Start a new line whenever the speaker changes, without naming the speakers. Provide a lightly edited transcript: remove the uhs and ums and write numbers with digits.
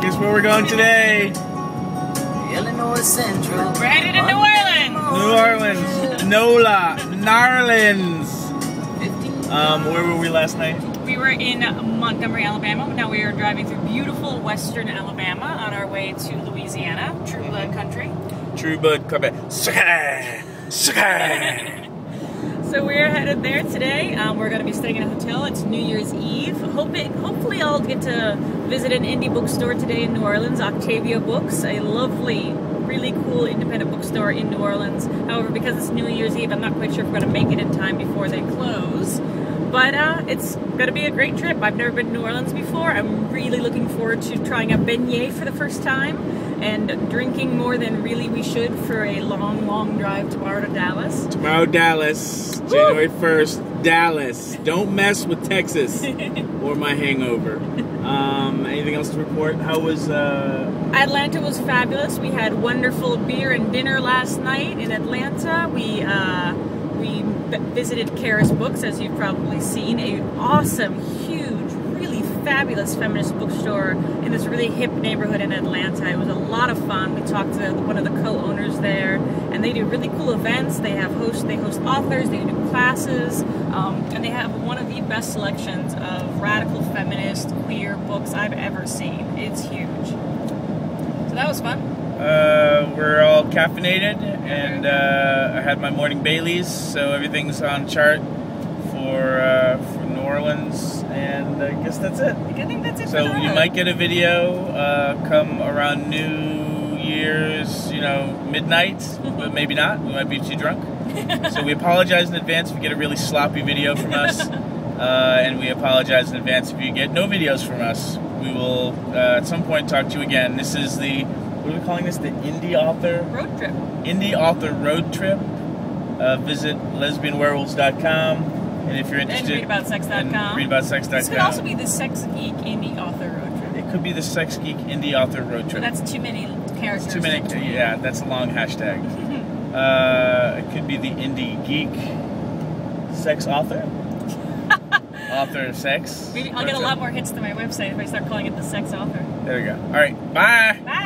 Guess where we're going today?
Illinois Central.
We're headed to New Orleans.
New Orleans. Nola. Norleans. Where were we last night?
We were in Montgomery, Alabama. Now we are driving through beautiful western Alabama on our way to Louisiana, True Blood country.
True Blood country.
So we're headed there today. We're going to be staying in a hotel. It's New Year's Eve. Hopefully I'll get to visit an indie bookstore today in New Orleans, Octavia Books, a lovely, really cool independent bookstore in New Orleans. However, because it's New Year's Eve, I'm not quite sure if we're going to make it in time before they close. But it's going to be a great trip. I've never been to New Orleans before. I'm really looking forward to trying a beignet for the first time and drinking more than really we should for a long, long drive tomorrow to Dallas.
Tomorrow, Dallas.
Woo!
January 1st, Dallas. Don't mess with Texas or my hangover. Anything else to report? How was...
Atlanta was fabulous. We had wonderful beer and dinner last night in Atlanta. We visited Karis Books, as you've probably seen. An awesome, huge, really fabulous feminist bookstore in this really hip neighborhood in Atlanta. It was a lot of fun. We talked to one of the co-owners there, and they do really cool events. They host authors, they do classes, and they have one of the best selections of radical feminist queer books I've ever seen. It's huge. So that was fun.
We're all caffeinated, and I had my morning Baileys, so everything's on chart for New Orleans, and I guess that's it.
I think that's it.
So you might get a video come around New Year's, midnight, but maybe not. We might be too drunk. So we apologize in advance if you get a really sloppy video from us, and we apologize in advance if you get no videos from us. We will at some point talk to you again. This is the... What are we calling this? The Indie Author?
Road trip.
Indie Author Road Trip. Visit lesbianwerewolves.com. And if you're interested...
And readaboutsex.com.
Readaboutsex.com.
This could also be the Sex Geek Indie Author Road Trip.
It could be the Sex Geek Indie Author Road Trip.
But that's too many characters.
Too many... Yeah, that's a long hashtag. It could be the Indie Geek Sex Author. Author of Sex.
Maybe I'll get a lot more hits to my website if I start calling it the Sex Author.
There we go. All right. Bye.
Bye.